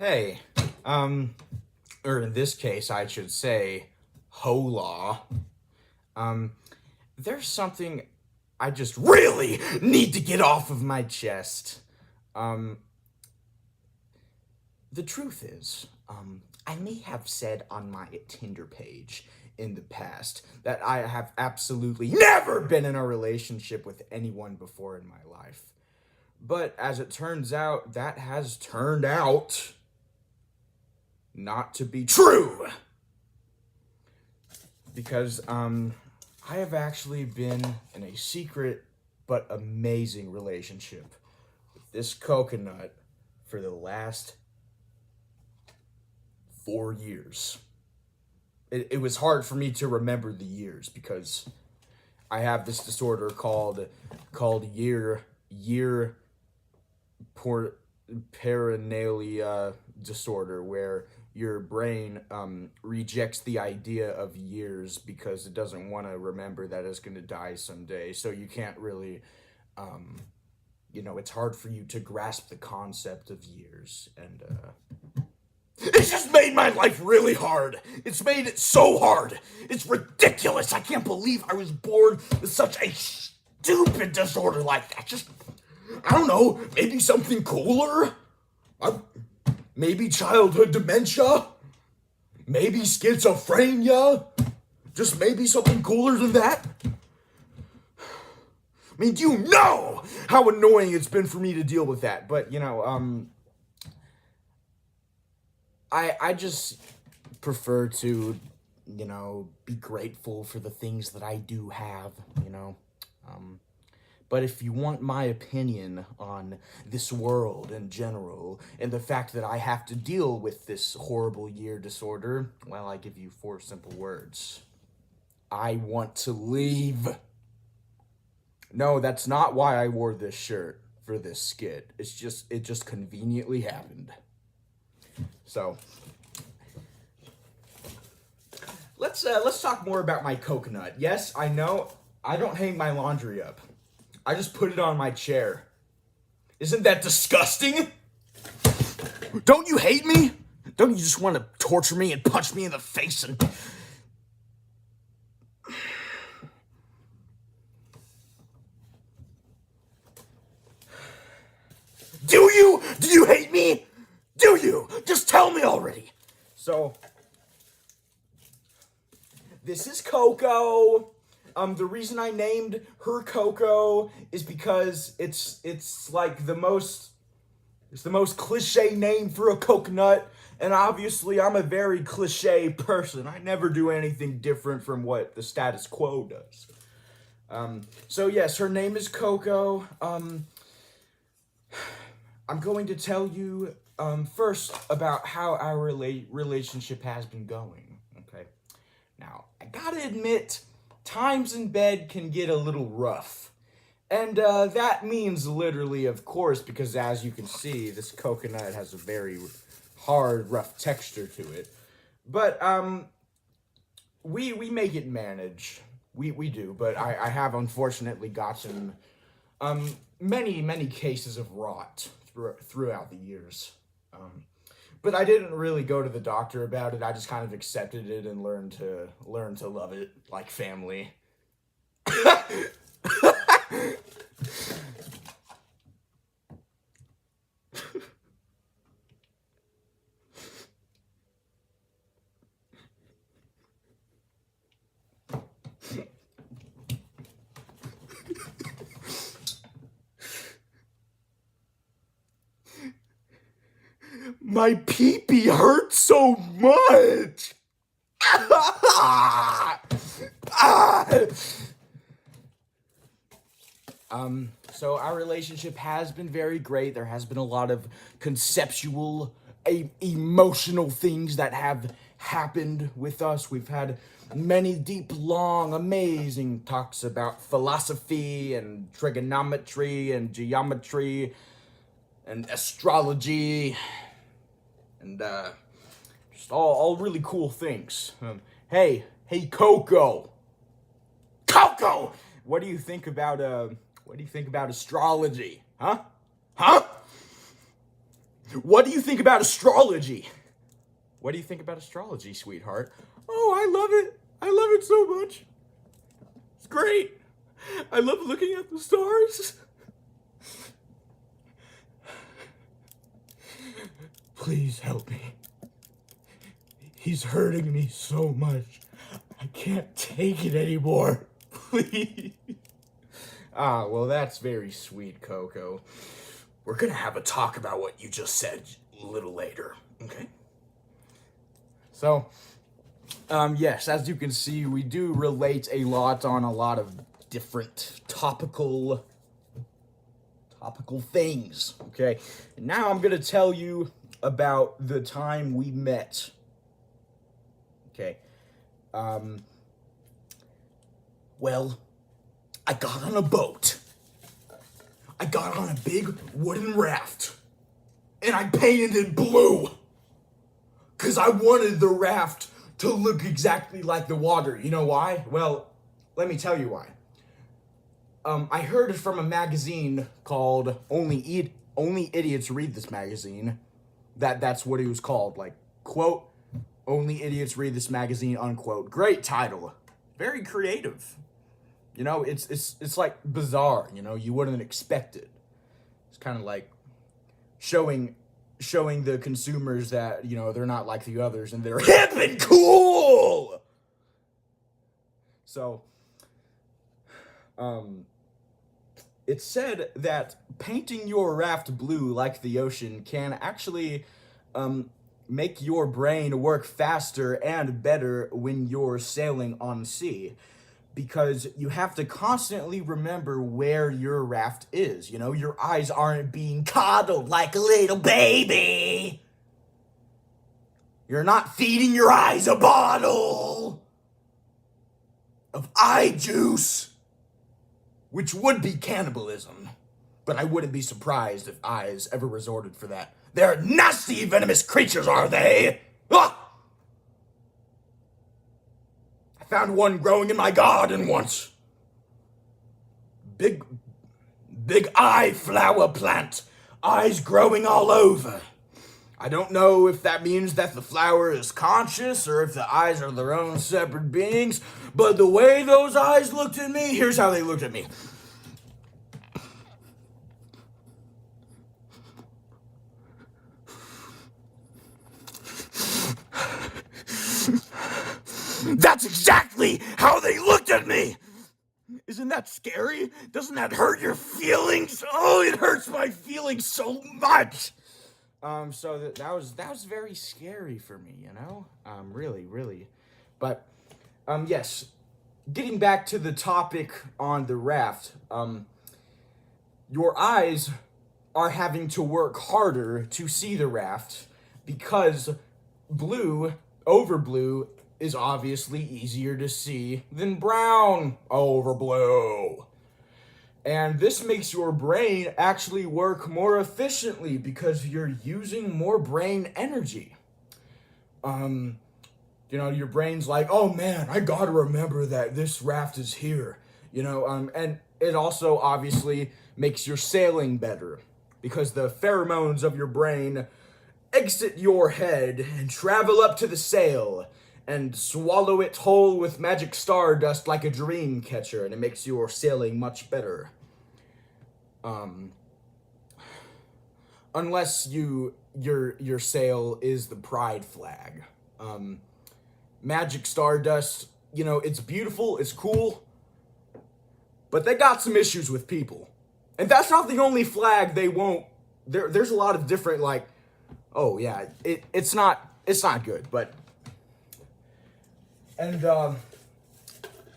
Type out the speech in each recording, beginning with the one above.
Hey, or in this case, I should say, hola. Um, there's something I just really need to get off of my chest. Um, the truth is, I may have said on my Tinder page in the past that I have absolutely never been in a relationship with anyone before in my life. But as it turns out, that has turned out not to be true. Because I have actually been in a secret but amazing relationship with this coconut for the last 4 years. It was hard for me to remember the years because I have this disorder called year paranalia disorder, where your brain rejects the idea of years because it doesn't want to remember that it's going to die someday. So you can't really, it's hard for you to grasp the concept of years. And it's just made my life really hard. It's made it so hard. It's ridiculous. I can't believe I was born with such a stupid disorder like that. Just, I don't know, maybe something cooler? Maybe childhood dementia? Maybe schizophrenia? Just maybe something cooler than that? I mean, do you know how annoying it's been for me to deal with that? But, I just prefer to, be grateful for the things that I do have, But if you want my opinion on this world in general, and the fact that I have to deal with this horrible year disorder, well, I give you 4 simple words. I want to leave. No, that's not why I wore this shirt for this skit. It just conveniently happened. So, let's talk more about my coconut. Yes, I know I don't hang my laundry up. I just put it on my chair. Isn't that disgusting? Don't you hate me? Don't you just want to torture me and punch me in the face and... Do you? Do you hate me? Do you? Just tell me already. So, this is Coco. The reason I named her Coco is because it's like the most cliche name for a coconut, and obviously I'm a very cliche person. I never do anything different from what the status quo does. So yes, her name is Coco. I'm going to tell you first about how our relationship has been going. Okay. Now, I gotta admit, times in bed can get a little rough. And that means literally, of course, because as you can see, this coconut has a very hard, rough texture to it. But we make it manage. We do, but I have unfortunately gotten many cases of rot throughout the years. But I didn't really go to the doctor about it. I just kind of accepted it and learned to love it like family. My pee-pee hurts so much. So our relationship has been very great. There has been a lot of conceptual, emotional things that have happened with us. We've had many deep, long, amazing talks about philosophy and trigonometry and geometry and astrology and just all really cool things. Hey, Coco, what do you think about astrology? Huh? What do you think about astrology? What do you think about astrology, sweetheart? Oh, I love it. I love it so much. It's great. I love looking at the stars. Please help me. He's hurting me so much. I can't take it anymore. Please. Ah, well, that's very sweet, Coco. We're gonna have a talk about what you just said a little later, okay? So, yes, as you can see, we do relate a lot on a lot of different topical things, okay? And now I'm gonna tell you about the time we met, okay? Well, I got on a boat. I got on a big wooden raft, and I painted it blue, because I wanted the raft to look exactly like the water. You know why? Well, let me tell you why. I heard it from a magazine called Only Idiots Read This Magazine. That's what it was called. Like, quote, Only Idiots Read This Magazine, unquote. Great title. Very creative. You know, it's like bizarre, you know, you wouldn't expect it. It's kind of like showing the consumers that, you know, they're not like the others and they're hip and cool. So, it said that painting your raft blue like the ocean can actually make your brain work faster and better when you're sailing on sea. Because you have to constantly remember where your raft is. You know, your eyes aren't being coddled like a little baby. You're not feeding your eyes a bottle of eye juice, which would be cannibalism. But I wouldn't be surprised if eyes ever resorted for that. They're nasty, venomous creatures, are they? Ah! Found one growing in my garden once. Big eye flower plant. Eyes growing all over. I don't know if that means that the flower is conscious or if the eyes are their own separate beings, but the way those eyes looked at me, here's how they looked at me. That's exactly how they looked at me! Isn't that scary? Doesn't that hurt your feelings? Oh, it hurts my feelings so much! So that was very scary for me, you know? Really. But, yes. Getting back to the topic on the raft, your eyes are having to work harder to see the raft because blue over blue is obviously easier to see than brown over blue. And this makes your brain actually work more efficiently because you're using more brain energy. You know, your brain's like, oh man, I gotta remember that this raft is here. You know, and it also obviously makes your sailing better because the pheromones of your brain exit your head and travel up to the sail and swallow it whole with magic stardust like a dream catcher, and it makes your sailing much better. Unless your sail is the pride flag. Magic stardust, you know, it's beautiful, it's cool, but they got some issues with people. And that's not the only flag they won't. There's a lot of different, like, oh yeah, it's not good, but. And,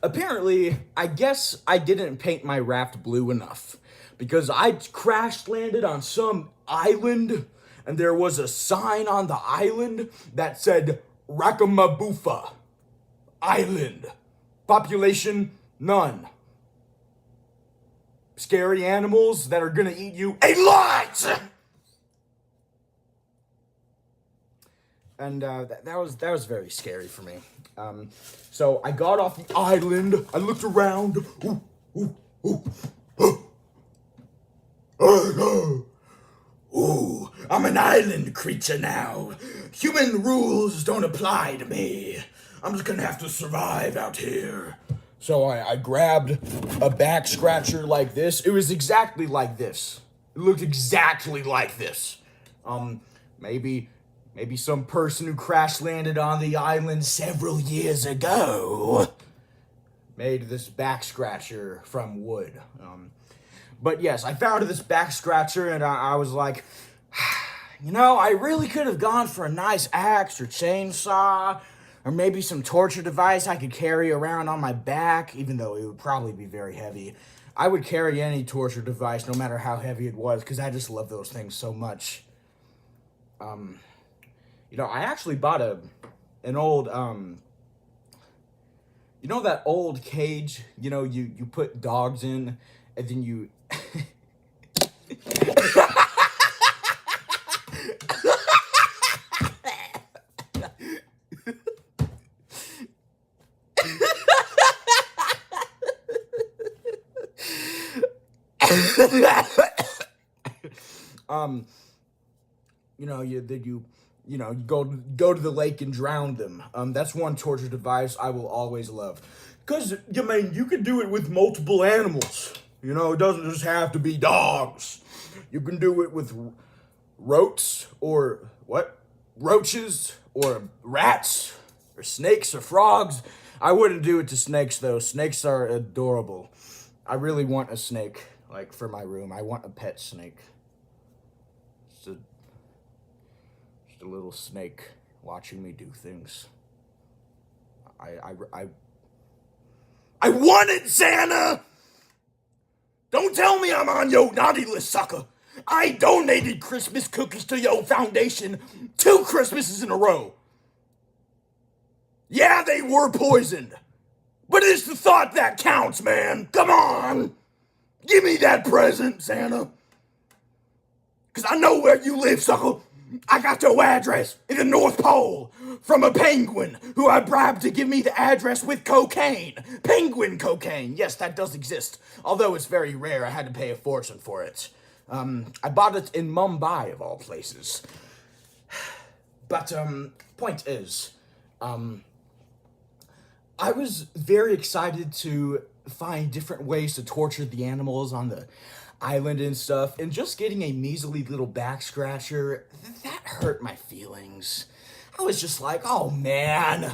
apparently, I guess I didn't paint my raft blue enough. Because I crash-landed on some island, and there was a sign on the island that said, Rakamabufa Island. Population, none. Scary animals that are gonna eat you, a lot! And that was very scary for me. So I got off the island. I looked around. Ooh, I'm an island creature now. Human rules don't apply to me. I'm just gonna have to survive out here. So I grabbed a back scratcher like this. It was exactly like this. It looked exactly like this. Maybe some person who crash landed on the island several years ago made this back scratcher from wood. But yes, I found this back scratcher and I was like, you know, I really could have gone for a nice axe or chainsaw or maybe some torture device I could carry around on my back, even though it would probably be very heavy. I would carry any torture device, no matter how heavy it was, because I just love those things so much. You know, I actually bought an old, you know that old cage, you know, you put dogs in, and then you... you know, you go to the lake and drown them. That's one torture device I will always love. Cause you mean you could do it with multiple animals. You know, it doesn't just have to be dogs. You can do it with roaches or rats or snakes or frogs. I wouldn't do it to snakes though. Snakes are adorable. I really want a snake, like, for my room. I want a pet snake. Just a little snake watching me do things. I want it, Santa! Don't tell me I'm on your naughty list, sucker. I donated Christmas cookies to your foundation 2 Christmases in a row. Yeah, they were poisoned. But it's the thought that counts, man. Come on. Give me that present, Santa. Because I know where you live, sucker. I got your address in the North Pole from a penguin who I bribed to give me the address with cocaine. Penguin cocaine. Yes, that does exist. Although it's very rare, I had to pay a fortune for it. I bought it in Mumbai, of all places. But, point is, I was very excited to find different ways to torture the animals on the island and stuff, and just getting a measly little back scratcher, that hurt my feelings. I was just like, oh man,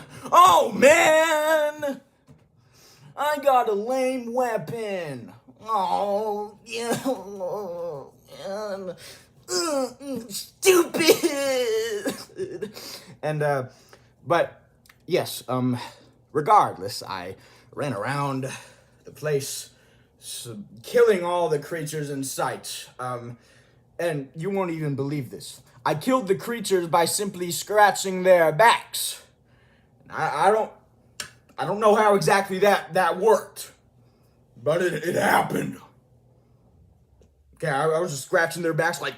I got a lame weapon. Oh, yeah, stupid. And, but, yes, regardless, I ran around the place, killing all the creatures in sight. And you won't even believe this. I killed the creatures by simply scratching their backs. I don't know how exactly that worked, but it happened. Okay, I was just scratching their backs like...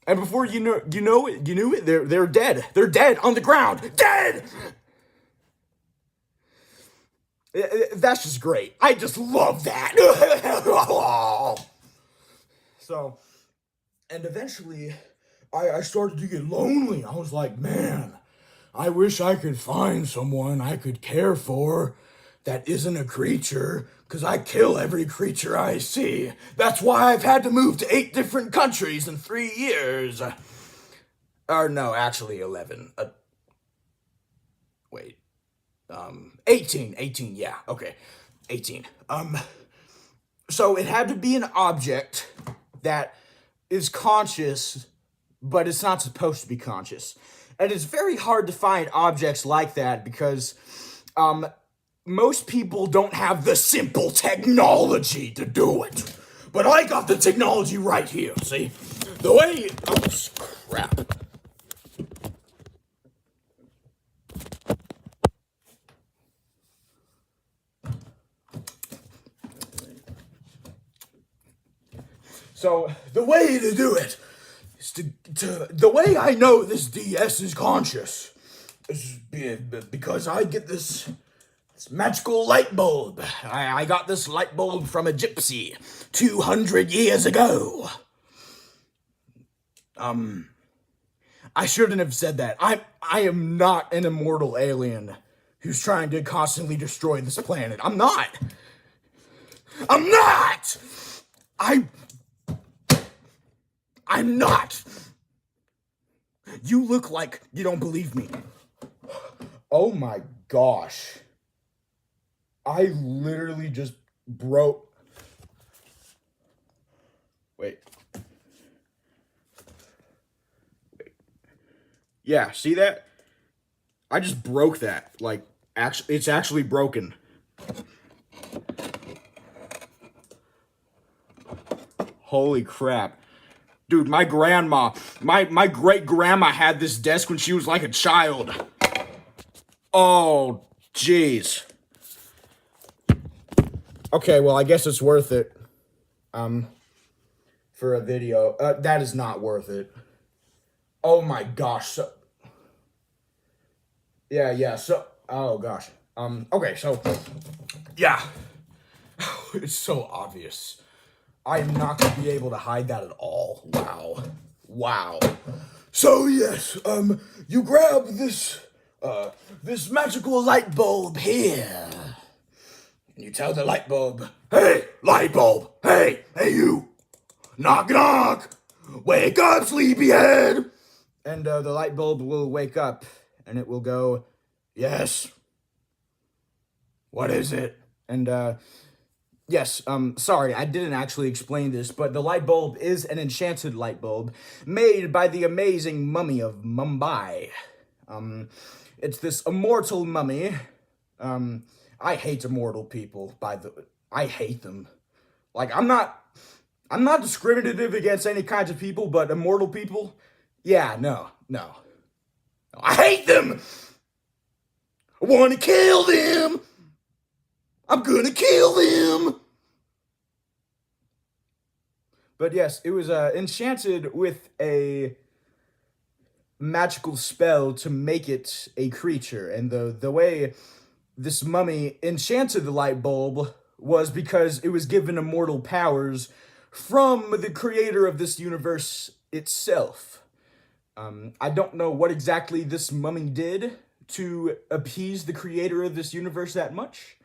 And before you knew it, they're dead. They're dead on the ground. Dead! That's just great. I just love that. So, and eventually, I started to get lonely. I was like, man, I wish I could find someone I could care for that isn't a creature, because I kill every creature I see. That's why I've had to move to 8 different countries in 3 years. Or no, actually 11. 18, yeah, okay, 18. So it had to be an object that is conscious, but it's not supposed to be conscious. And it's very hard to find objects like that because, most people don't have the simple technology to do it. But I got the technology right here, see? The way... Oh, crap. So, the way to do it is to the way I know this DS is conscious is because I get this magical light bulb. I got this light bulb from a gypsy 200 years ago. I shouldn't have said that. I am not an immortal alien who's trying to constantly destroy this planet. I'm not. I'm not. I'm not. You look like you don't believe me. Oh my gosh. I literally just broke. Wait. Yeah, see that? I just broke that. Like, actually, it's actually broken. Holy crap. Dude, my grandma, my great-grandma had this desk when she was like a child. Oh, jeez. Okay, well, I guess it's worth it. For a video. That is not worth it. Oh my gosh. So, yeah, so, oh gosh. Okay, so, yeah. It's so obvious. I am not going to be able to hide that at all. Wow. So, yes, you grab this magical light bulb here. And you tell the light bulb, hey, light bulb, hey, you. Knock, knock. Wake up, sleepyhead. And the light bulb will wake up, and it will go, yes. What is it? And, yes, sorry, I didn't actually explain this, but the light bulb is an enchanted light bulb made by the amazing mummy of Mumbai. It's this immortal mummy. I hate immortal people, I hate them. Like, I'm not discriminative against any kinds of people, but immortal people, yeah, no. I hate them! I want to kill them! I'm gonna kill them! But yes, it was enchanted with a magical spell to make it a creature. And the way this mummy enchanted the light bulb was because it was given immortal powers from the creator of this universe itself. I don't know what exactly this mummy did to appease the creator of this universe that much.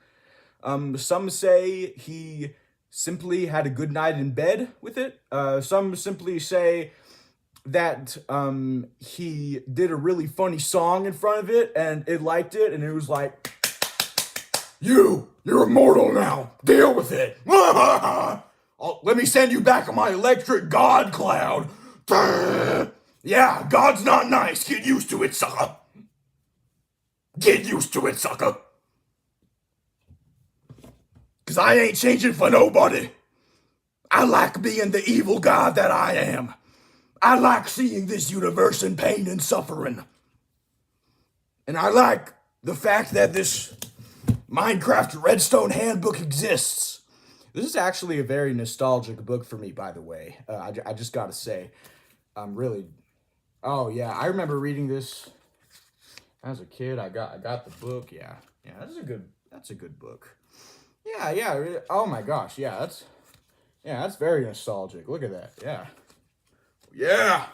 Some say he simply had a good night in bed with it. Some simply say that he did a really funny song in front of it and it liked it and it was like, you're immortal now. Deal with it. Let me send you back on my electric god cloud. Yeah, God's not nice. Get used to it, sucker. Get used to it, sucker. 'Cause I ain't changing for nobody. I like being the evil god that I am. I like seeing this universe in pain and suffering. And I like the fact that this Minecraft Redstone Handbook exists. This is actually a very nostalgic book for me, by the way. I just gotta say. Really. Oh, yeah, I remember reading this as a kid. I got the book, yeah. Yeah, that's a good book. Yeah, oh my gosh, yeah, that's very nostalgic. Look at that, yeah. Yeah!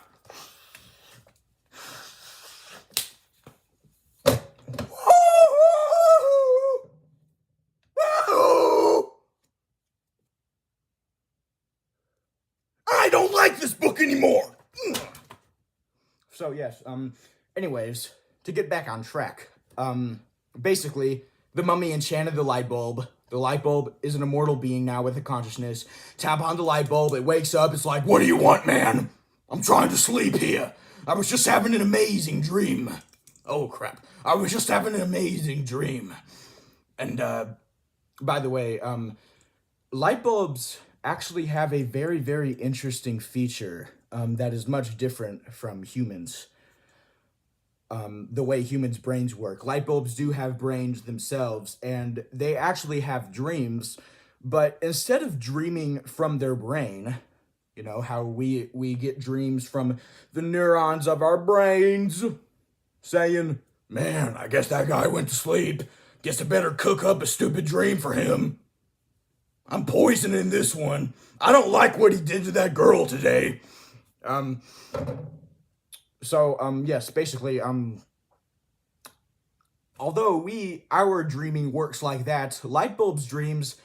I don't like this book anymore! So, yes, anyways, to get back on track, basically, the mummy enchanted the light bulb. The light bulb is an immortal being now with a consciousness. Tap on the light bulb, it wakes up, it's like, what do you want, man? I'm trying to sleep here. I was just having an amazing dream. Oh, crap. I was just having an amazing dream. And, by the way, light bulbs actually have a very, very interesting feature, that is much different from humans. The way humans' brains work. Light bulbs do have brains themselves, and they actually have dreams, but instead of dreaming from their brain, you know, how we get dreams from the neurons of our brains, saying, man, I guess that guy went to sleep. Guess I better cook up a stupid dream for him. I'm poisoning this one. I don't like what he did to that girl today. Yes, basically, although our dreaming works like that, light bulbs' dreams,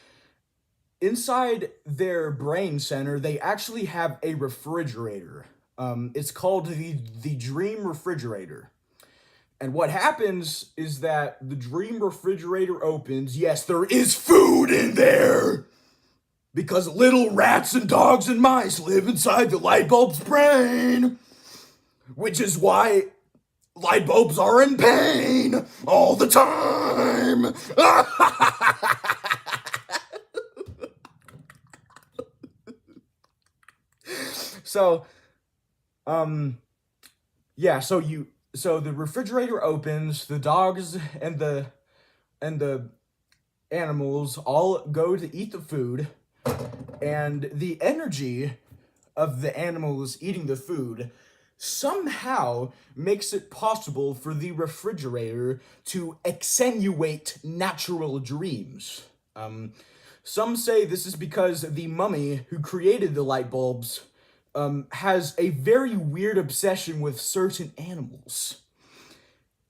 inside their brain center, they actually have a refrigerator. It's called the dream refrigerator. And what happens is that the dream refrigerator opens. Yes, there is food in there! Because little rats and dogs and mice live inside the light bulb's brain! Which is why light bulbs are in pain all the time! So, yeah, so the refrigerator opens, the dogs and the animals all go to eat the food, and the energy of the animals eating the food somehow makes it possible for the refrigerator to accentuate natural dreams. Some say this is because the mummy who created the light bulbs has a very weird obsession with certain animals.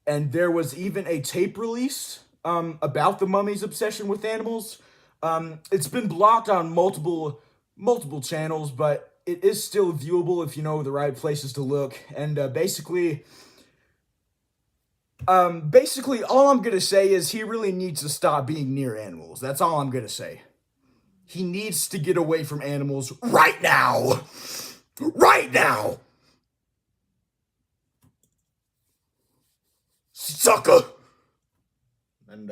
And there was even a tape release about the mummy's obsession with animals. It's been blocked on multiple channels, but it is still viewable if you know the right places to look. And basically, all I'm gonna say is he really needs to stop being near animals. That's all I'm gonna say. He needs to get away from animals right now! Right now! Sucker! And,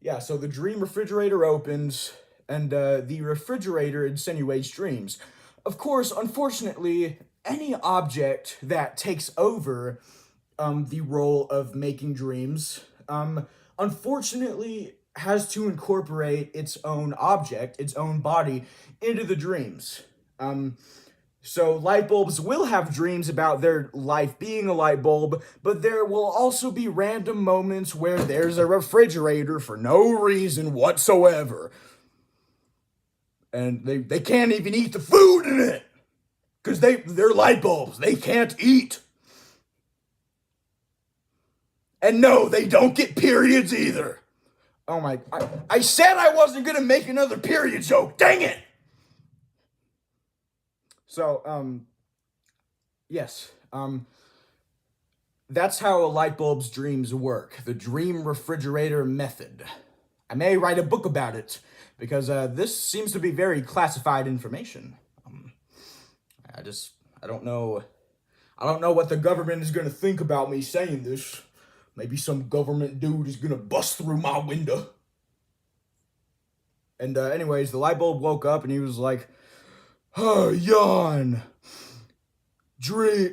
yeah, so the dream refrigerator opens, and the refrigerator insinuates dreams. Of course, unfortunately, any object that takes over the role of making dreams, unfortunately has to incorporate its own object, its own body, into the dreams. So light bulbs will have dreams about their life being a light bulb, but there will also be random moments where there's a refrigerator for no reason whatsoever. And they can't even eat the food in it! Because they're light bulbs. They can't eat. And no, they don't get periods either. Oh my, I said I wasn't gonna make another period joke, dang it! So, yes, that's how a light bulb's dreams work, the dream refrigerator method. I may write a book about it, because this seems to be very classified information. I don't know what the government is gonna think about me saying this. Maybe some government dude is gonna bust through my window. And anyways, the light bulb woke up and he was like, "Oh, yawn.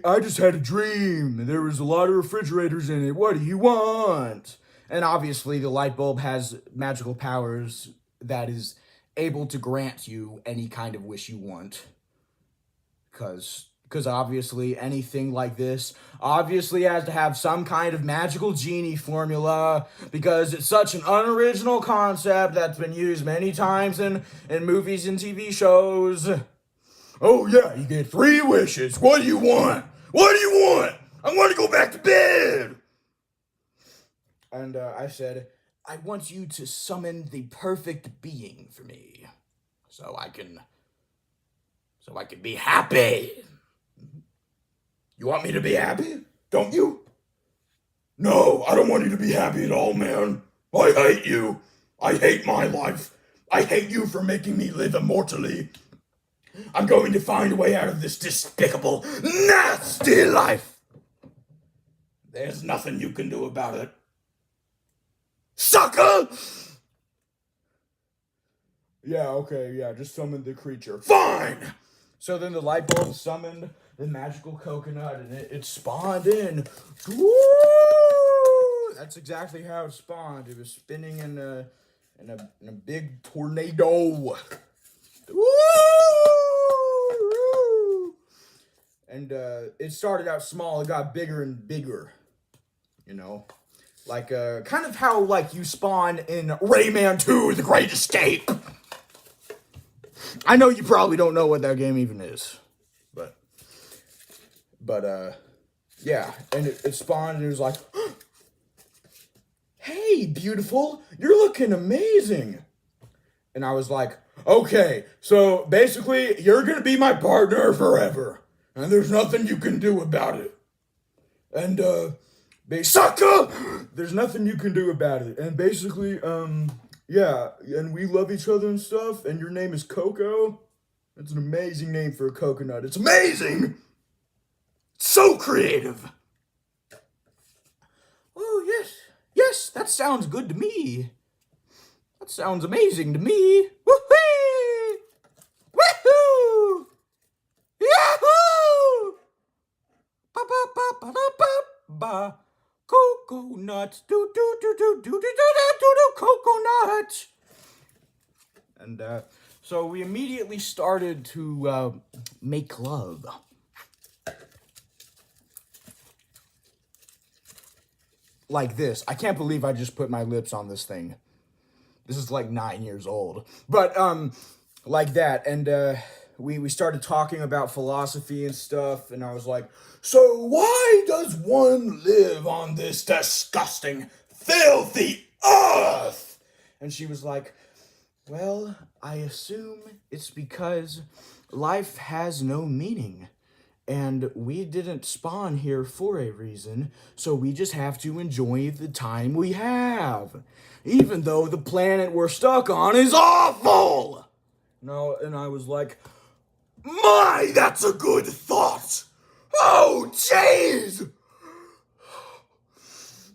I just had a dream, and there was a lot of refrigerators in it. What do you want?" And obviously, the light bulb has magical powers that is able to grant you any kind of wish you want. Because obviously, anything like this obviously has to have some kind of magical genie formula, because it's such an unoriginal concept that's been used many times in movies and TV shows. Oh yeah, you get 3 wishes. What do you want? What do you want? I want to go back to bed. And I said, I want you to summon the perfect being for me, so I can be happy. You want me to be happy? Don't you? No, I don't want you to be happy at all, man. I hate you. I hate my life. I hate you for making me live immortally. I'm going to find a way out of this despicable, nasty life. There's nothing you can do about it. Sucker! Yeah, okay, yeah, just summon the creature. Fine! So then the light bulb summoned the magical coconut, and it spawned in. Woo! That's exactly how it spawned. It was spinning in a big tornado. Woo! And it started out small, it got bigger and bigger, you know. Like, kind of how, like, you spawn in Rayman 2, The Great Escape. I know you probably don't know what that game even is. But, yeah. And it spawned and it was like, hey, beautiful, you're looking amazing. And I was like, okay, so basically, you're gonna be my partner forever. And there's nothing you can do about it. And, sucker! There's nothing you can do about it. And basically, yeah, and we love each other and stuff, and your name is Coco. That's an amazing name for a coconut. It's amazing! So creative! Oh, yes. Yes, that sounds good to me. That sounds amazing to me. Woohoo! Woohoo! Yahoo! Ba ba ba ba ba ba ba. Coconuts. Do do do do do do do do do coconuts. And so we immediately started to make love. Like this. I can't believe I just put my lips on this thing. This is like 9 years old. But, like that. And, we started talking about philosophy and stuff. And I was like, so why does one live on this disgusting, filthy earth? And she was like, well, I assume it's because life has no meaning. And we didn't spawn here for a reason, so we just have to enjoy the time we have. Even though the planet we're stuck on is awful! No, and I was like, my, that's a good thought! Oh, jeez!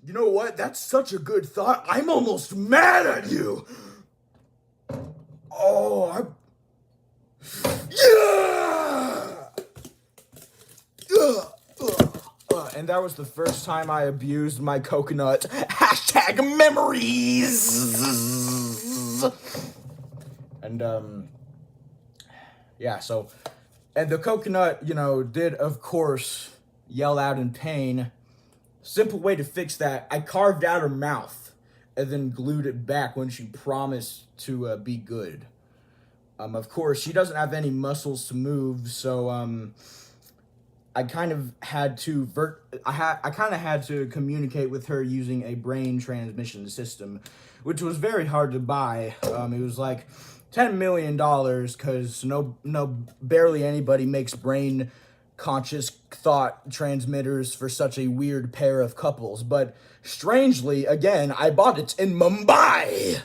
You know what? That's such a good thought. I'm almost mad at you! Oh, yeah! And that was the first time I abused my coconut. Hashtag memories! And, yeah, so, and the coconut, you know, did, of course, yell out in pain. Simple way to fix that, I carved out her mouth and then glued it back when she promised to be good. Of course, she doesn't have any muscles to move, so, I kind of had to communicate with her using a brain transmission system, which was very hard to buy. It was like $10 million because barely anybody makes brain conscious thought transmitters for such a weird pair of couples. But strangely, again, I bought it in Mumbai.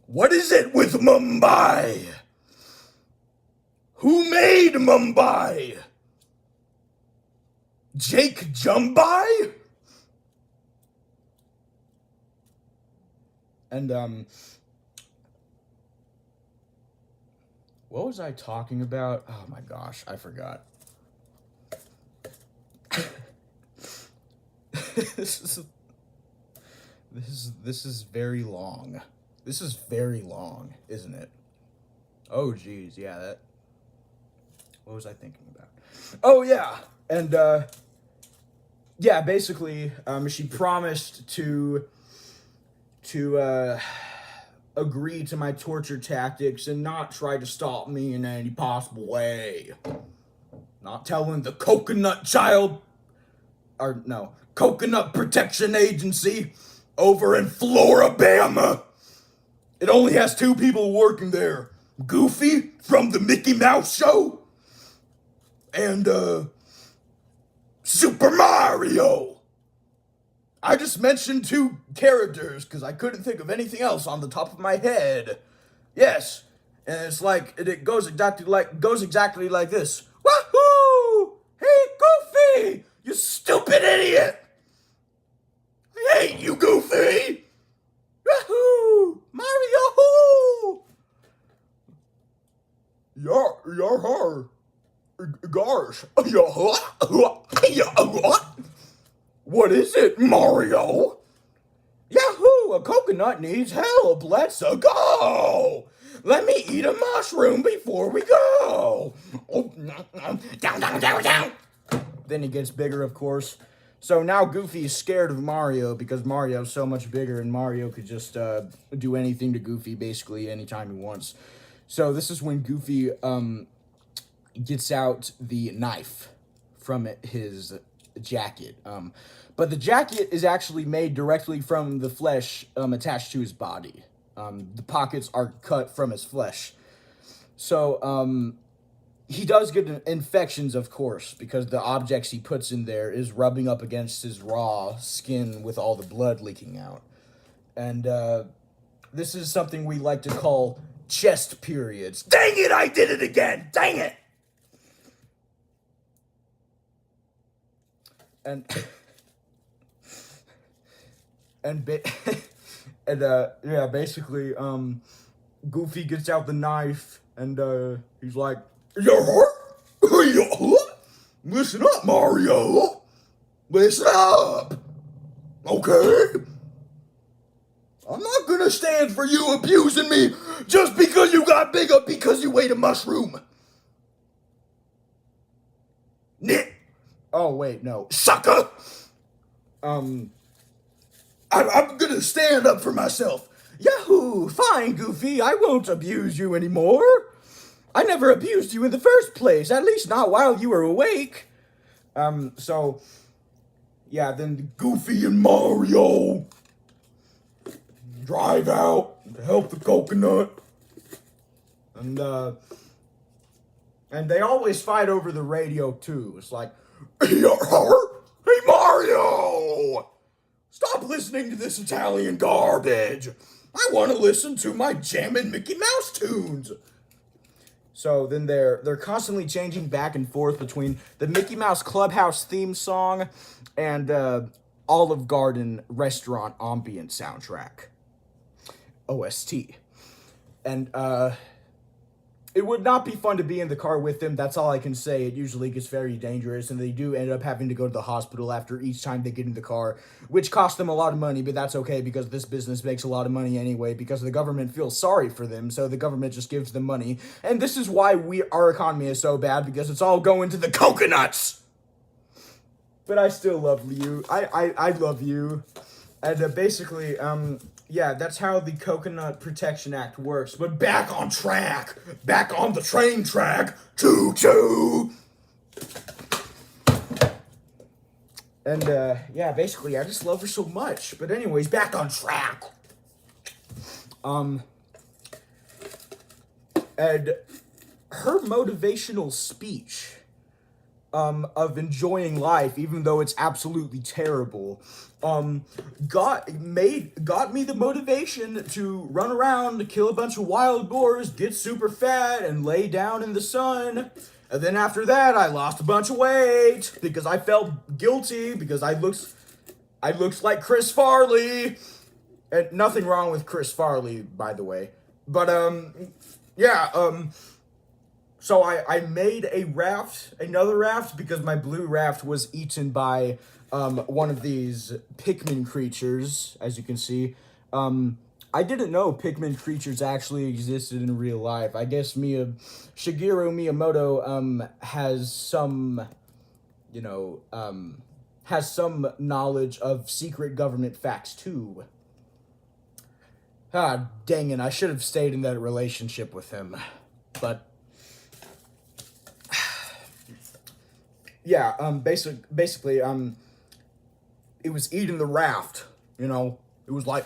What is it with Mumbai? Who made Mumbai? Jake Jumbai? And, what was I talking about? Oh my gosh, I forgot. This is very long. This is very long, isn't it? Oh geez, yeah, what was I thinking about? Oh yeah, and, yeah, basically, she promised to agree to my torture tactics and not try to stop me in any possible way. Not telling the Coconut Coconut Protection Agency over in Floribama. It only has 2 people working there. Goofy from the Mickey Mouse Show and, Super Mario! I just mentioned 2 characters because I couldn't think of anything else on the top of my head. Yes, and it's like, it goes exactly like this. Wahoo! Hey, Goofy! You stupid idiot! I hate you, Goofy! Wahoo! Mario! Yar, gosh. What is it, Mario? Yahoo! A coconut needs help. Let's go. Let me eat a mushroom before we go. Oh, down. Then he gets bigger, of course. So now Goofy is scared of Mario because Mario's so much bigger and Mario could just do anything to Goofy basically anytime he wants. So this is when Goofy gets out the knife from his jacket. But the jacket is actually made directly from the flesh attached to his body. The pockets are cut from his flesh. So he does get infections, of course, because the objects he puts in there is rubbing up against his raw skin with all the blood leaking out. And this is something we like to call chest periods. Dang it, I did it again! Dang it! And basically, Goofy gets out the knife and he's like, "You're hurt? Listen up, Mario. Listen up. Okay? I'm not gonna stand for you abusing me just because you got bigger because you ate a mushroom. Nick. Oh, wait, no. Sucker! I'm gonna stand up for myself. Yahoo! Fine, Goofy. I won't abuse you anymore. I never abused you in the first place, at least not while you were awake. So, yeah, then Goofy and Mario drive out to help the coconut. And they always fight over the radio, too. It's like, "Hey, Mario! Stop listening to this Italian garbage. I want to listen to my jammin' Mickey Mouse tunes." So then they're constantly changing back and forth between the Mickey Mouse Clubhouse theme song and Olive Garden restaurant ambient soundtrack. OST. And it would not be fun to be in the car with them. That's all I can say. It usually gets very dangerous, and they do end up having to go to the hospital after each time they get in the car, which costs them a lot of money, but that's okay because this business makes a lot of money anyway because the government feels sorry for them, so the government just gives them money. And this is why our economy is so bad, because it's all going to the coconuts! But I still love you. I love you. And basically, yeah, that's how the Coconut Protection Act works. But back on track! Back on the train track! Choo-choo! And, yeah, basically, I just love her so much. But anyways, back on track! And her motivational speech, of enjoying life, even though it's absolutely terrible, got me the motivation to run around, kill a bunch of wild boars, get super fat, and lay down in the sun. And then after that, I lost a bunch of weight because I felt guilty because I looked like Chris Farley. And nothing wrong with Chris Farley, by the way. But yeah, so I made another raft, because my blue raft was eaten by one of these Pikmin creatures, as you can see. I didn't know Pikmin creatures actually existed in real life. I guess Shigeru Miyamoto has some, has some knowledge of secret government facts too. Ah, dang it, I should have stayed in that relationship with him. But yeah, basically, it was eating the raft, it was like,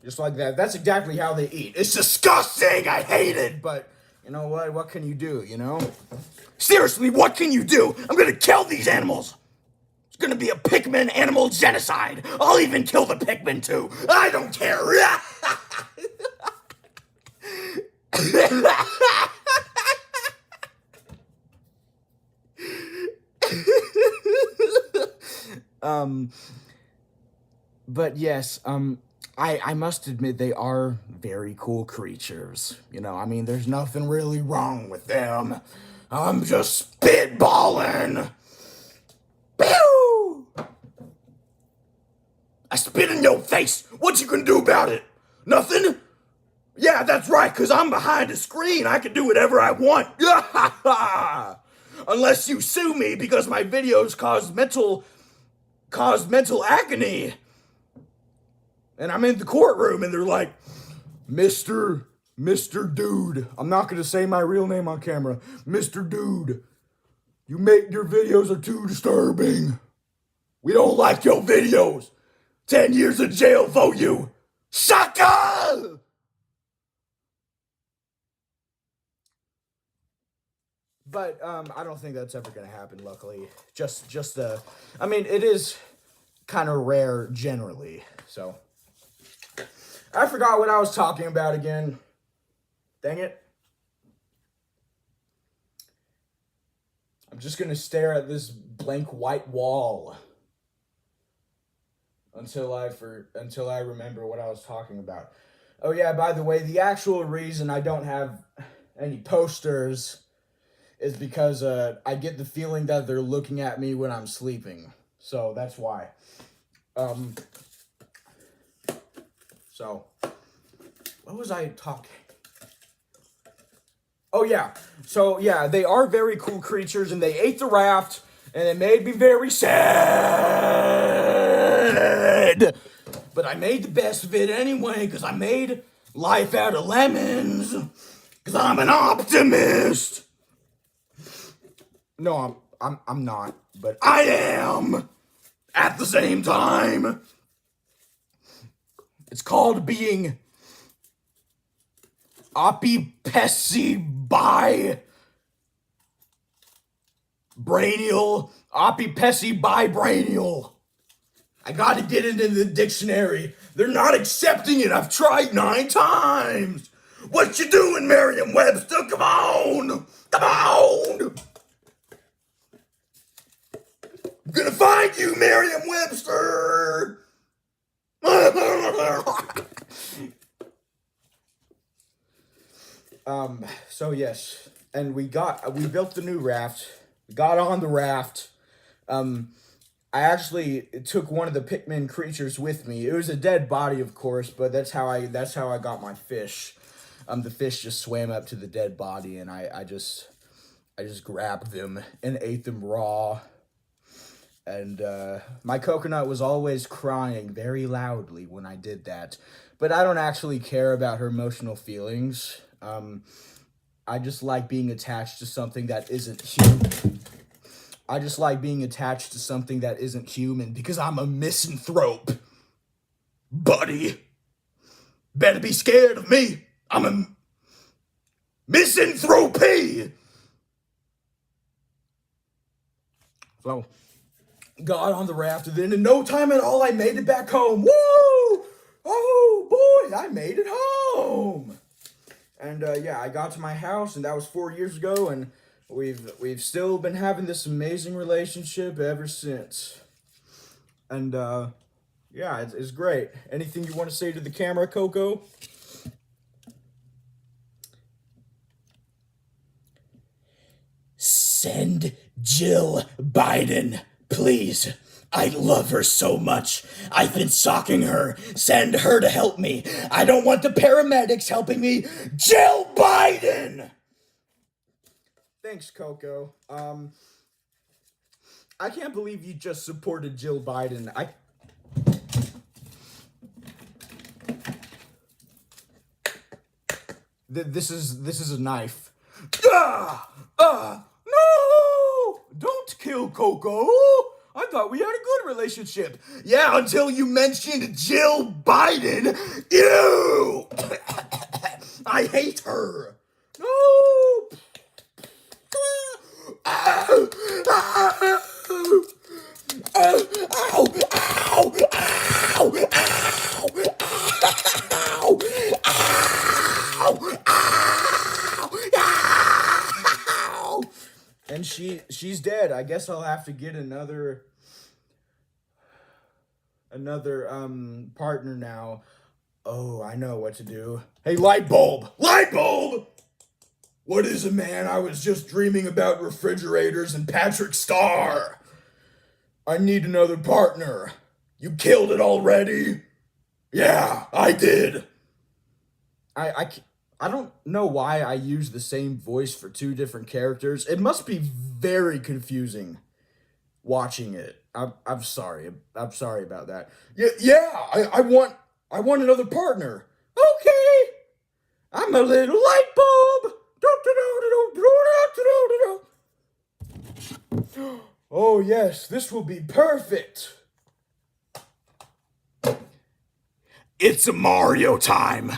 just like that. That's exactly how they eat. It's disgusting, I hate it, but you know what can you do, Seriously, what can you do? I'm gonna kill these animals! It's gonna be a Pikmin animal genocide! I'll even kill the Pikmin too! I don't care! But yes, I must admit they are very cool creatures. There's nothing really wrong with them. I'm just spitballing. Pew! I spit in your face. What you gonna do about it? Nothing? Yeah, Yeah, that's right, because I'm behind a screen. I can do whatever I want. Unless you sue me because my videos cause mental agony. And I'm in the courtroom and they're like, Mr. Dude. I'm not going to say my real name on camera. Mr. Dude, your videos are too disturbing. We don't like your videos. 10 years in jail for you. Shaka! But I don't think that's ever going to happen, luckily. I mean, it is kind of rare generally, so. I forgot what I was talking about again. Dang it. I'm just going to stare at this blank white wall until I remember what I was talking about. Oh yeah, by the way, the actual reason I don't have any posters is because I get the feeling that they're looking at me when I'm sleeping. So that's why. So, what was I talking? Oh yeah, so yeah, they are very cool creatures, and they ate the raft, and it made me very sad. But I made the best of it anyway, because I made life out of lemons, because I'm an optimist. No, I'm not, but I am at the same time. It's called being opipeci-bi-brainial. Opipeci-bi-brainial. I gotta get it in the dictionary. They're not accepting it. I've tried 9 times. What you doing, Merriam-Webster? Come on! Come on! I'm gonna find you, Merriam-Webster! So yes, and we built the new raft, got on the raft. I actually took one of the Pikmin creatures with me. It was a dead body, of course, but that's how I got my fish. The fish just swam up to the dead body, and I just grabbed them and ate them raw. And my coconut was always crying very loudly when I did that. But I don't actually care about her emotional feelings. I just like being attached to something that isn't human. Because I'm a misanthrope. Buddy. Better be scared of me. I'm a misanthropy. So, got on the raft, and then in no time at all, I made it back home. Woo! Oh, boy, I made it home. And, yeah, I got to my house, and that was 4 years ago, and we've still been having this amazing relationship ever since. And, yeah, it's great. Anything you want to say to the camera, Coco? Send Jill Biden, please. I love her so much. I've been stalking her. Send her to help me. I don't want the paramedics helping me. Jill Biden! Thanks, Coco. I can't believe you just supported Jill Biden. This is a knife. No! Don't kill Coco. I thought we had a good relationship. Yeah, until you mentioned Jill Biden. Ew! I hate her. No! Ow! Ow! Ow! Ow! Ow! Ow! Ow! Ow! And she's dead. I guess I'll have to get another partner now. Oh, I know what to do. Hey, light bulb! Light bulb! What is it, man? I was just dreaming about refrigerators and Patrick Star. I need another partner. You killed it already? Yeah, I did. I don't know why I use the same voice for two different characters. It must be very confusing watching it. I'm sorry. I'm sorry about that. I want another partner. Okay. I'm a little light bulb. Oh yes, this will be perfect. It's a Mario time.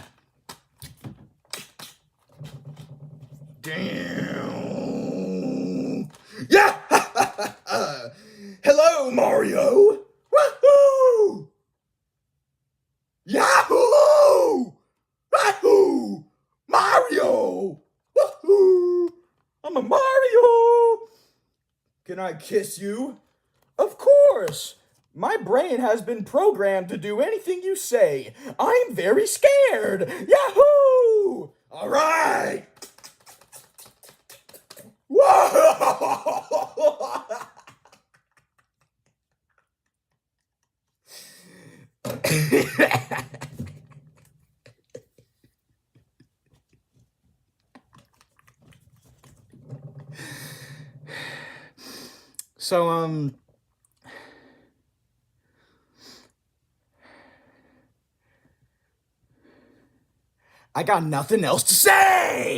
Damn. Yeah. Hello, Mario. Woohoo! Yahoo! Wahoo! Mario! Woohoo! I'm a Mario! Can I kiss you? Of course! My brain has been programmed to do anything you say. I'm very scared! Yahoo! Alright! Whoa! So, I got nothing else to say!